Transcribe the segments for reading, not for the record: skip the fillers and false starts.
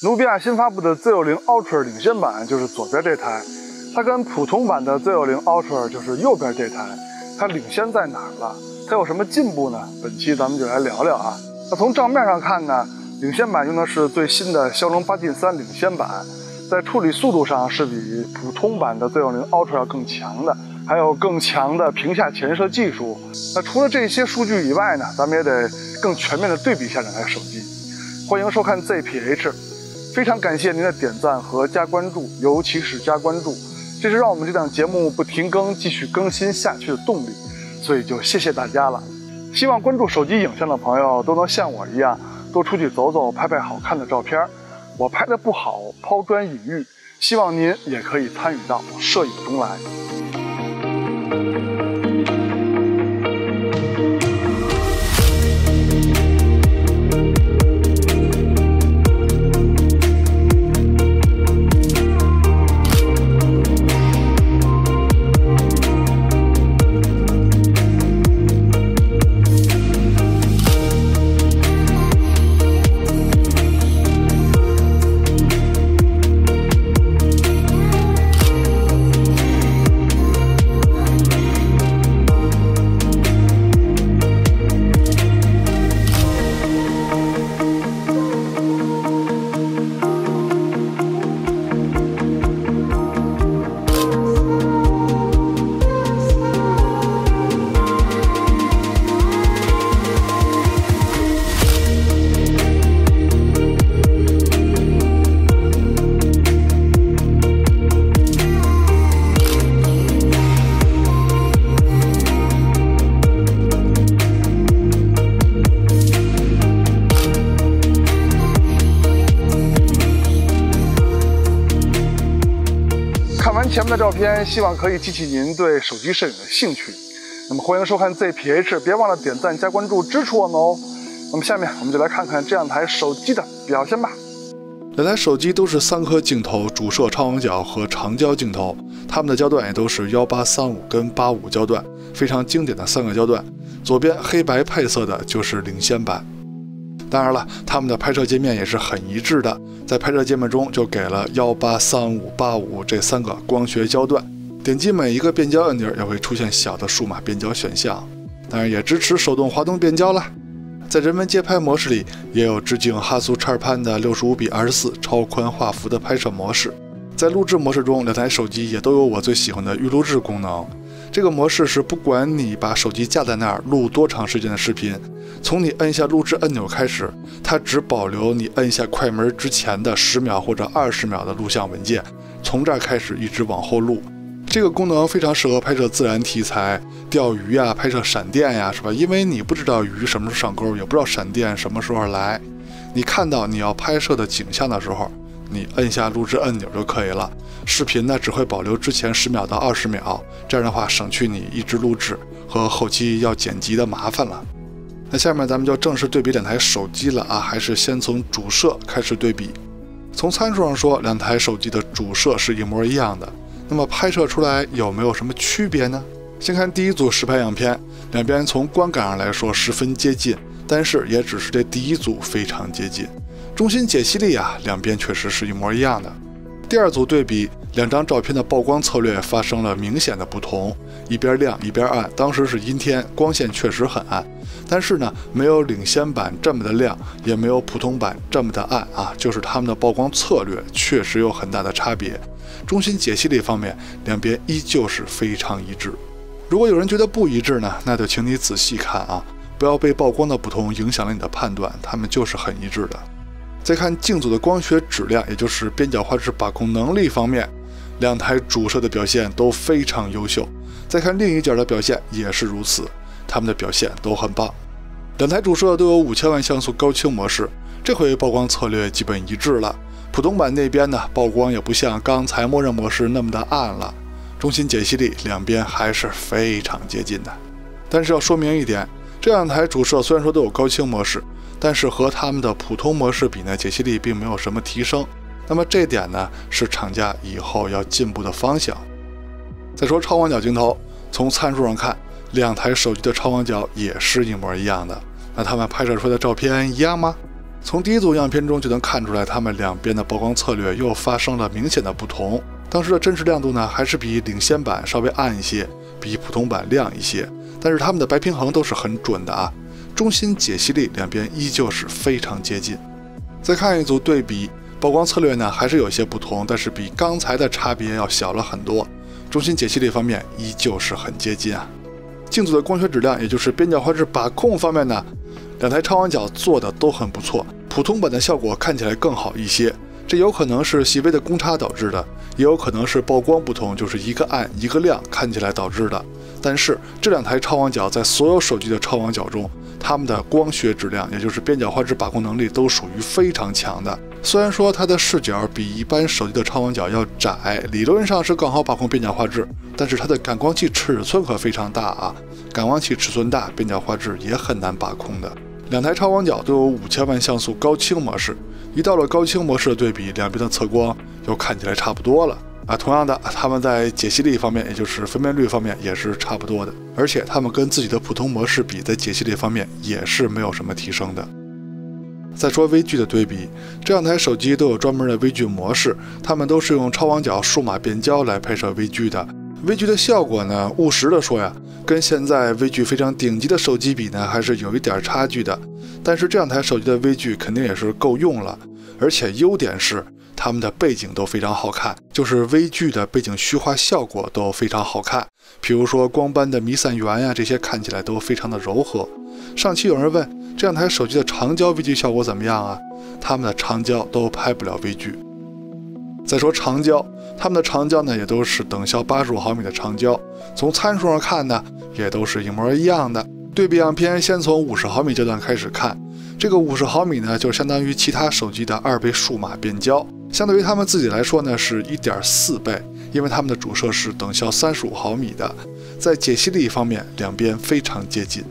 努比亚新发布的 Z60 Ultra 领先版就是左边这台，它跟普通版的 Z60 Ultra 就是右边这台，它领先在哪儿了？它有什么进步呢？本期咱们就来聊聊啊。那从账面上看呢，领先版用的是最新的骁龙8 Gen 3领先版，在处理速度上是比普通版的 Z60 Ultra 要更强的，还有更强的屏下潜射技术。那除了这些数据以外呢，咱们也得更全面的对比一下两台手机。欢迎收看 ZPH。非常感谢您的点赞和加关注，尤其是加关注，这是让我们这档节目不停更、继续更新下去的动力，所以就谢谢大家了。希望关注手机影像的朋友都能像我一样，多出去走走，拍拍好看的照片。我拍的不好，抛砖引玉，希望您也可以参与到摄影中来。前面的照片，希望可以激起您对手机摄影的兴趣。那么欢迎收看 ZPH， 别忘了点赞加关注支持我们哦。那么下面我们就来看看这两台手机的表现吧。两台手机都是3颗镜头，主摄、超广角和长焦镜头，它们的焦段也都是1835跟85焦段，非常经典的3个焦段。左边黑白配色的就是领先版。当然了，他们的拍摄界面也是很一致的，在拍摄界面中就给了1835、85这3个光学焦段，点击每一个变焦按钮也会出现小的数码变焦选项，当然也支持手动滑动变焦了。在人文街拍模式里，也有致敬哈苏 X-Pan 的65:24超宽画幅的拍摄模式。在录制模式中，两台手机也都有我最喜欢的预录制功能。这个模式是不管你把手机架在那儿录多长时间的视频，从你按下录制按钮开始，它只保留你按下快门之前的10秒或者20秒的录像文件，从这儿开始一直往后录。这个功能非常适合拍摄自然题材，钓鱼呀、拍摄闪电呀，是吧？因为你不知道鱼什么时候上钩，也不知道闪电什么时候来。你看到你要拍摄的景象的时候，你按下录制按钮就可以了。视频呢只会保留之前10秒到20秒，这样的话省去你一直录制和后期要剪辑的麻烦了。那下面咱们就正式对比两台手机了啊，还是先从主摄开始对比。从参数上说，两台手机的主摄是一模一样的，那么拍摄出来有没有什么区别呢？先看第一组实拍样片，两边从观感上来说十分接近，但是也只是这第一组非常接近。中心解析力啊，两边确实是一模一样的。第二组对比，两张照片的曝光策略发生了明显的不同，一边亮一边暗。当时是阴天，光线确实很暗，但是呢，没有领先版这么的亮，也没有普通版这么的暗啊，就是它们的曝光策略确实有很大的差别。中心解析力方面，两边依旧是非常一致。如果有人觉得不一致呢，那就请你仔细看啊，不要被曝光的不同影响了你的判断，它们就是很一致的。再看镜组的光学质量，也就是边角画质把控能力方面，两台主摄的表现都非常优秀。再看另一角的表现也是如此，它们的表现都很棒。两台主摄都有5000万像素高清模式，这回曝光策略基本一致了。普通版那边呢，曝光也不像刚才默认模式那么的暗了。中心解析力两边还是非常接近的。但是要说明一点，这两台主摄虽然说都有高清模式，但是和他们的普通模式比呢，解析力并没有什么提升。那么这点呢，是厂家以后要进步的方向。再说超广角镜头，从参数上看，两台手机的超广角也是一模一样的。那他们拍摄出来的照片一样吗？从第一组样片中就能看出来，它们两边的曝光策略又发生了明显的不同。当时的真实亮度呢，还是比领先版稍微暗一些，比普通版亮一些，但是它们的白平衡都是很准的啊。中心解析力两边依旧是非常接近。再看一组对比，曝光策略呢还是有些不同，但是比刚才的差别要小了很多。中心解析力方面依旧是很接近啊。镜组的光学质量，也就是边角画质把控方面呢，两台超广角做的都很不错，普通版的效果看起来更好一些。这有可能是细微的公差导致的，也有可能是曝光不同，就是一个暗一个亮看起来导致的。但是这两台超广角在所有手机的超广角中，它们的光学质量，也就是边角画质把控能力都属于非常强的。虽然说它的视角比一般手机的超广角要窄，理论上是更好把控边角画质，但是它的感光器尺寸可非常大啊，感光器尺寸大，边角画质也很难把控的。两台超广角都有5000万像素高清模式，一到了高清模式的对比，两边的测光又看起来差不多了啊。同样的，它们在解析力方面，也就是分辨率方面也是差不多的，而且它们跟自己的普通模式比，在解析力方面也是没有什么提升的。再说微距的对比，这两台手机都有专门的微距模式，它们都是用超广角数码变焦来拍摄微距的。微距的效果呢，务实的说呀，跟现在微距非常顶级的手机比呢，还是有一点差距的。但是这两台手机的微距肯定也是够用了，而且优点是它们的背景都非常好看，就是微距的背景虚化效果都非常好看。比如说光斑的弥散源呀，这些看起来都非常的柔和。上期有人问这两台手机的长焦微距效果怎么样啊？它们的长焦都拍不了微距。再说长焦，它们的长焦呢也都是等效85毫米的长焦，从参数上看呢也都是一模一样的。对比样片先从50毫米焦段开始看，这个50毫米呢就相当于其他手机的2倍数码变焦，相对于它们自己来说呢是1.4倍，因为它们的主摄是等效35毫米的。在解析力方面，两边非常接近。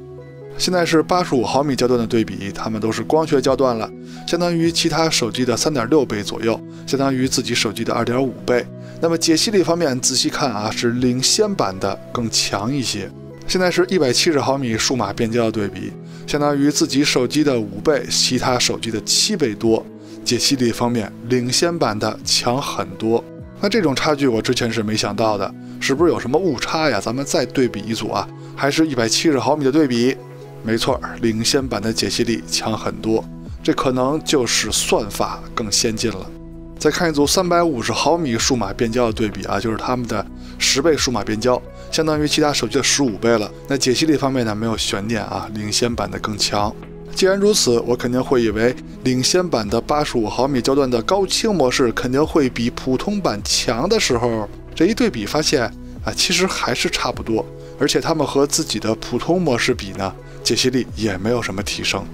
现在是85毫米焦段的对比，它们都是光学焦段了，相当于其他手机的3.6倍左右，相当于自己手机的2.5倍。那么解析力方面，仔细看啊，是领先版的更强一些。现在是170毫米数码变焦的对比，相当于自己手机的5倍，其他手机的7倍多。解析力方面，领先版的强很多。那这种差距我之前是没想到的，是不是有什么误差呀？咱们再对比一组啊，还是170毫米的对比。没错，领先版的解析力强很多，这可能就是算法更先进了。再看一组350毫米数码变焦的对比啊，就是它们的10倍数码变焦，相当于其他手机的15倍了。那解析力方面呢，没有悬念啊，领先版的更强。既然如此，我肯定会以为领先版的85毫米焦段的高清模式肯定会比普通版强的时候，这一对比发现啊，其实还是差不多，而且它们和自己的普通模式比呢，解析力也没有什么提升。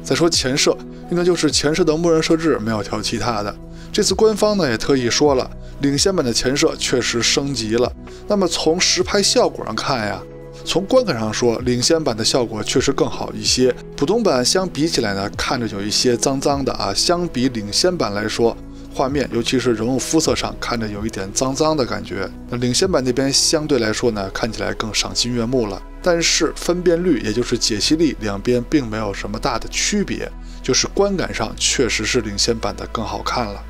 再说前摄，应该就是前摄的默认设置，没有调其他的。这次官方呢也特意说了，领先版的前摄确实升级了。那么从实拍效果上看呀，从观感上说，领先版的效果确实更好一些。普通版相比起来呢，看着有一些脏脏的啊。相比领先版来说，画面尤其是人物肤色上看着有一点脏脏的感觉。那领先版那边相对来说呢，看起来更赏心悦目了。但是分辨率，也就是解析力，两边并没有什么大的区别，就是观感上确实是领先版的更好看了。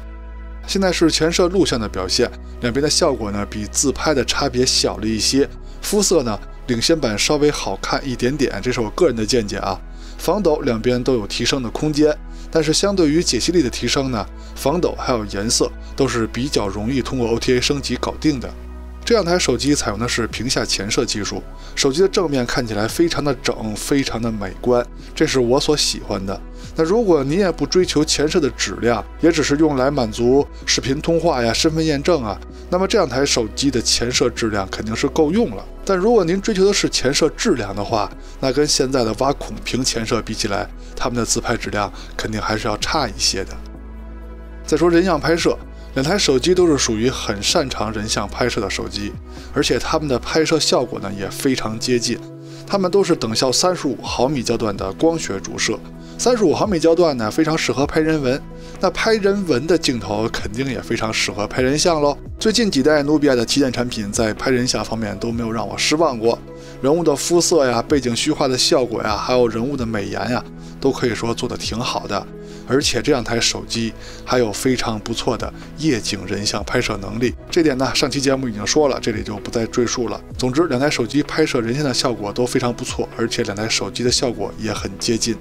现在是前摄录像的表现，两边的效果呢比自拍的差别小了一些。肤色呢，领先版稍微好看一点点，这是我个人的见解啊。防抖两边都有提升的空间，但是相对于解析力的提升呢，防抖还有颜色都是比较容易通过 OTA 升级搞定的。这两台手机采用的是屏下前摄技术，手机的正面看起来非常的整，非常的美观，这是我所喜欢的。那如果你也不追求前摄的质量，也只是用来满足视频通话呀、身份验证啊，那么这两台手机的前摄质量肯定是够用了。但如果您追求的是前摄质量的话，那跟现在的挖孔屏前摄比起来，它们的自拍质量肯定还是要差一些的。再说人像拍摄，两台手机都是属于很擅长人像拍摄的手机，而且它们的拍摄效果呢也非常接近。它们都是等效35毫米焦段的光学主摄，35毫米焦段呢非常适合拍人文，那拍人文的镜头肯定也非常适合拍人像咯。最近几代努比亚的旗舰产品在拍人像方面都没有让我失望过，人物的肤色呀、背景虚化的效果呀，还有人物的美颜呀，都可以说做得挺好的。而且这两台手机还有非常不错的夜景人像拍摄能力，这点呢上期节目已经说了，这里就不再赘述了。总之，两台手机拍摄人像的效果都非常不错，而且两台手机的效果也很接近。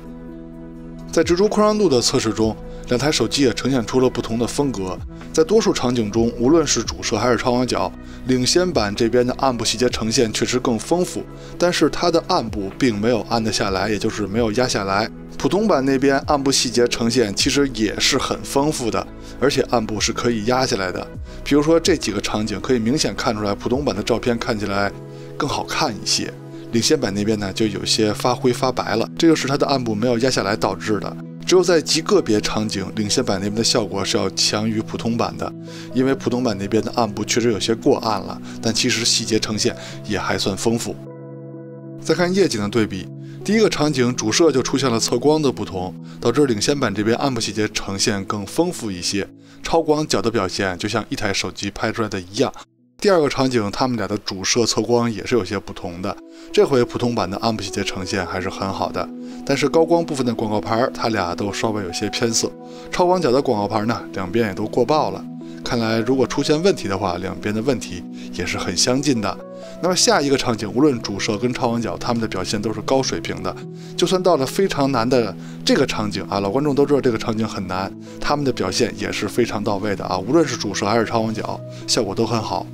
在直出扩张度的测试中，两台手机也呈现出了不同的风格。在多数场景中，无论是主摄还是超广角，领先版这边的暗部细节呈现确实更丰富，但是它的暗部并没有暗得下来，也就是没有压下来。普通版那边暗部细节呈现其实也是很丰富的，而且暗部是可以压下来的。比如说这几个场景可以明显看出来，普通版的照片看起来更好看一些，领先版那边呢就有些发灰发白了，这就是它的暗部没有压下来导致的。只有在极个别场景，领先版那边的效果是要强于普通版的，因为普通版那边的暗部确实有些过暗了，但其实细节呈现也还算丰富。再看夜景的对比，第一个场景主摄就出现了测光的不同，导致领先版这边暗部细节呈现更丰富一些，超广角的表现就像一台手机拍出来的一样。第二个场景，他们俩的主摄测光也是有些不同的，这回普通版的暗部细节呈现还是很好的，但是高光部分的广告牌它俩都稍微有些偏色，超广角的广告牌呢两边也都过曝了，看来如果出现问题的话，两边的问题也是很相近的。那么下一个场景，无论主摄跟超广角，他们的表现都是高水平的。就算到了非常难的这个场景啊，老观众都知道这个场景很难，他们的表现也是非常到位的啊，无论是主摄还是超广角，效果都很好。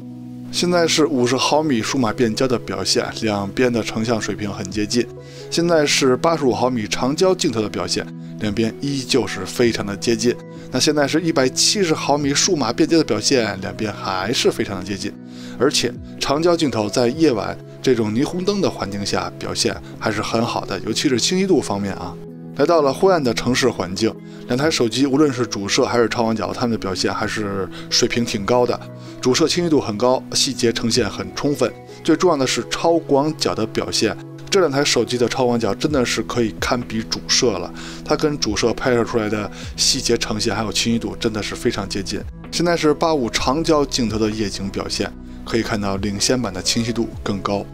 现在是50毫米数码变焦的表现，两边的成像水平很接近。现在是85毫米长焦镜头的表现，两边依旧是非常的接近。那现在是170毫米数码变焦的表现，两边还是非常的接近。而且长焦镜头在夜晚这种霓虹灯的环境下表现还是很好的，尤其是清晰度方面啊。来到了灰暗的城市环境，两台手机无论是主摄还是超广角，它们的表现还是水平挺高的。主摄清晰度很高，细节呈现很充分，最重要的是超广角的表现。这两台手机的超广角真的是可以堪比主摄了，它跟主摄拍摄出来的细节呈现还有清晰度真的是非常接近。现在是85长焦镜头的夜景表现，可以看到领先版的清晰度更高。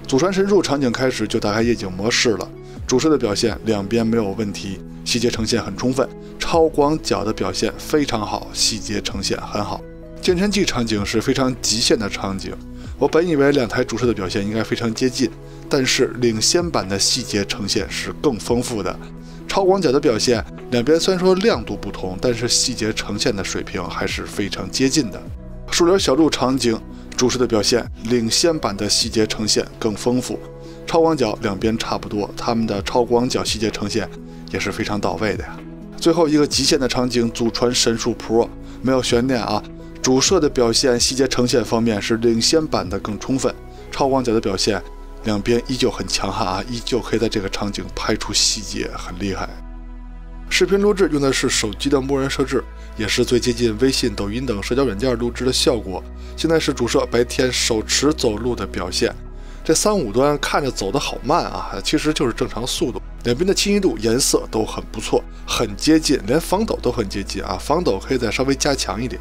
祖传神助场景开始就打开夜景模式了，主摄的表现两边没有问题，细节呈现很充分，超广角的表现非常好，细节呈现很好。健身器场景是非常极限的场景，我本以为两台主摄的表现应该非常接近，但是领先版的细节呈现是更丰富的。超广角的表现，两边虽然说亮度不同，但是细节呈现的水平还是非常接近的。树林小路场景，主摄的表现，领先版的细节呈现更丰富。超广角两边差不多，他们的超广角细节呈现也是非常到位的呀。最后一个极限的场景，祖传神助 Pro， 没有悬念啊。主摄的表现、细节呈现方面是领先版的更充分，超广角的表现两边依旧很强悍啊，依旧可以在这个场景拍出细节，很厉害。视频录制用的是手机的默认设置，也是最接近微信、抖音等社交软件录制的效果。现在是主摄白天手持走路的表现，这3.5端看着走得好慢啊，其实就是正常速度。两边的清晰度、颜色都很不错，很接近，连防抖都很接近啊，防抖可以再稍微加强一点。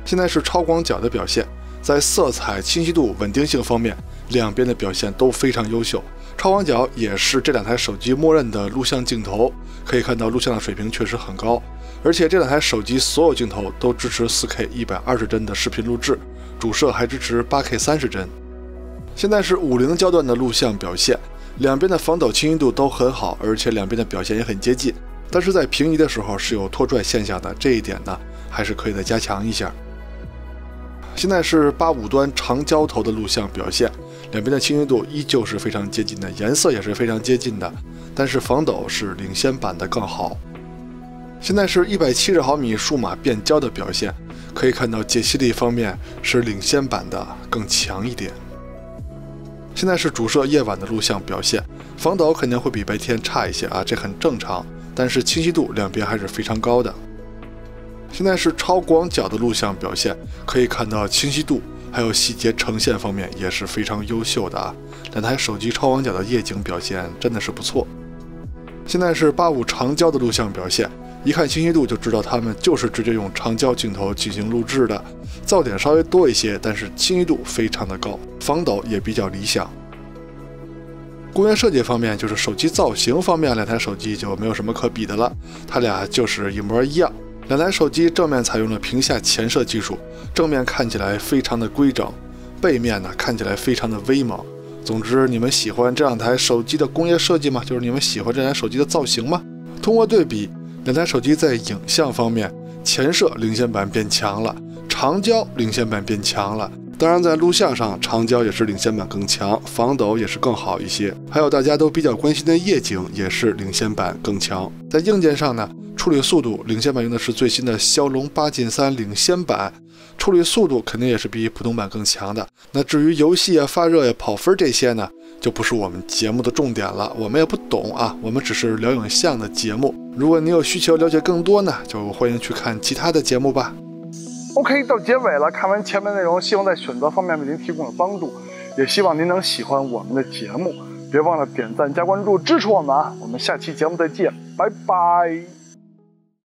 现在是超广角的表现，在色彩、清晰度、稳定性方面，两边的表现都非常优秀。超广角也是这两台手机默认的录像镜头，可以看到录像的水平确实很高，而且这两台手机所有镜头都支持 4K 120帧的视频录制，主摄还支持 8K 30帧。现在是50焦段的录像表现，两边的防抖清晰度都很好，而且两边的表现也很接近，但是在平移的时候是有拖拽现象的，这一点呢还是可以再加强一下。现在是85端长焦头的录像表现，两边的清晰度依旧是非常接近的，颜色也是非常接近的，但是防抖是领先版的更好。现在是170毫米数码变焦的表现，可以看到解析力方面是领先版的更强一点。现在是主摄夜晚的录像表现，防抖肯定会比白天差一些啊，这很正常，但是清晰度两边还是非常高的。现在是超广角的录像表现，可以看到清晰度还有细节呈现方面也是非常优秀的啊。两台手机超广角的夜景表现真的是不错。现在是85长焦的录像表现，一看清晰度就知道他们就是直接用长焦镜头进行录制的，噪点稍微多一些，但是清晰度非常的高，防抖也比较理想。工业设计方面，就是手机造型方面，两台手机就没有什么可比的了，它俩就是一模一样。两台手机正面采用了屏下前摄技术，正面看起来非常的规整，背面呢看起来非常的威猛。总之，你们喜欢这两台手机的工业设计吗？就是你们喜欢这台手机的造型吗？通过对比，两台手机在影像方面，前摄领先版变强了，长焦领先版变强了。当然，在录像上，长焦也是领先版更强，防抖也是更好一些。还有大家都比较关心的夜景也是领先版更强。在硬件上呢，处理速度领先版用的是最新的骁龙8/3领先版，处理速度肯定也是比普通版更强的。那至于游戏啊、发热呀、跑分这些呢，就不是我们节目的重点了，我们也不懂啊，我们只是聊影像的节目。如果你有需求了解更多呢，就欢迎去看其他的节目吧。OK， 到结尾了，看完前面内容，希望在选择方面为您提供了帮助，也希望您能喜欢我们的节目，别忘了点赞加关注支持我们啊！我们下期节目再见，拜拜。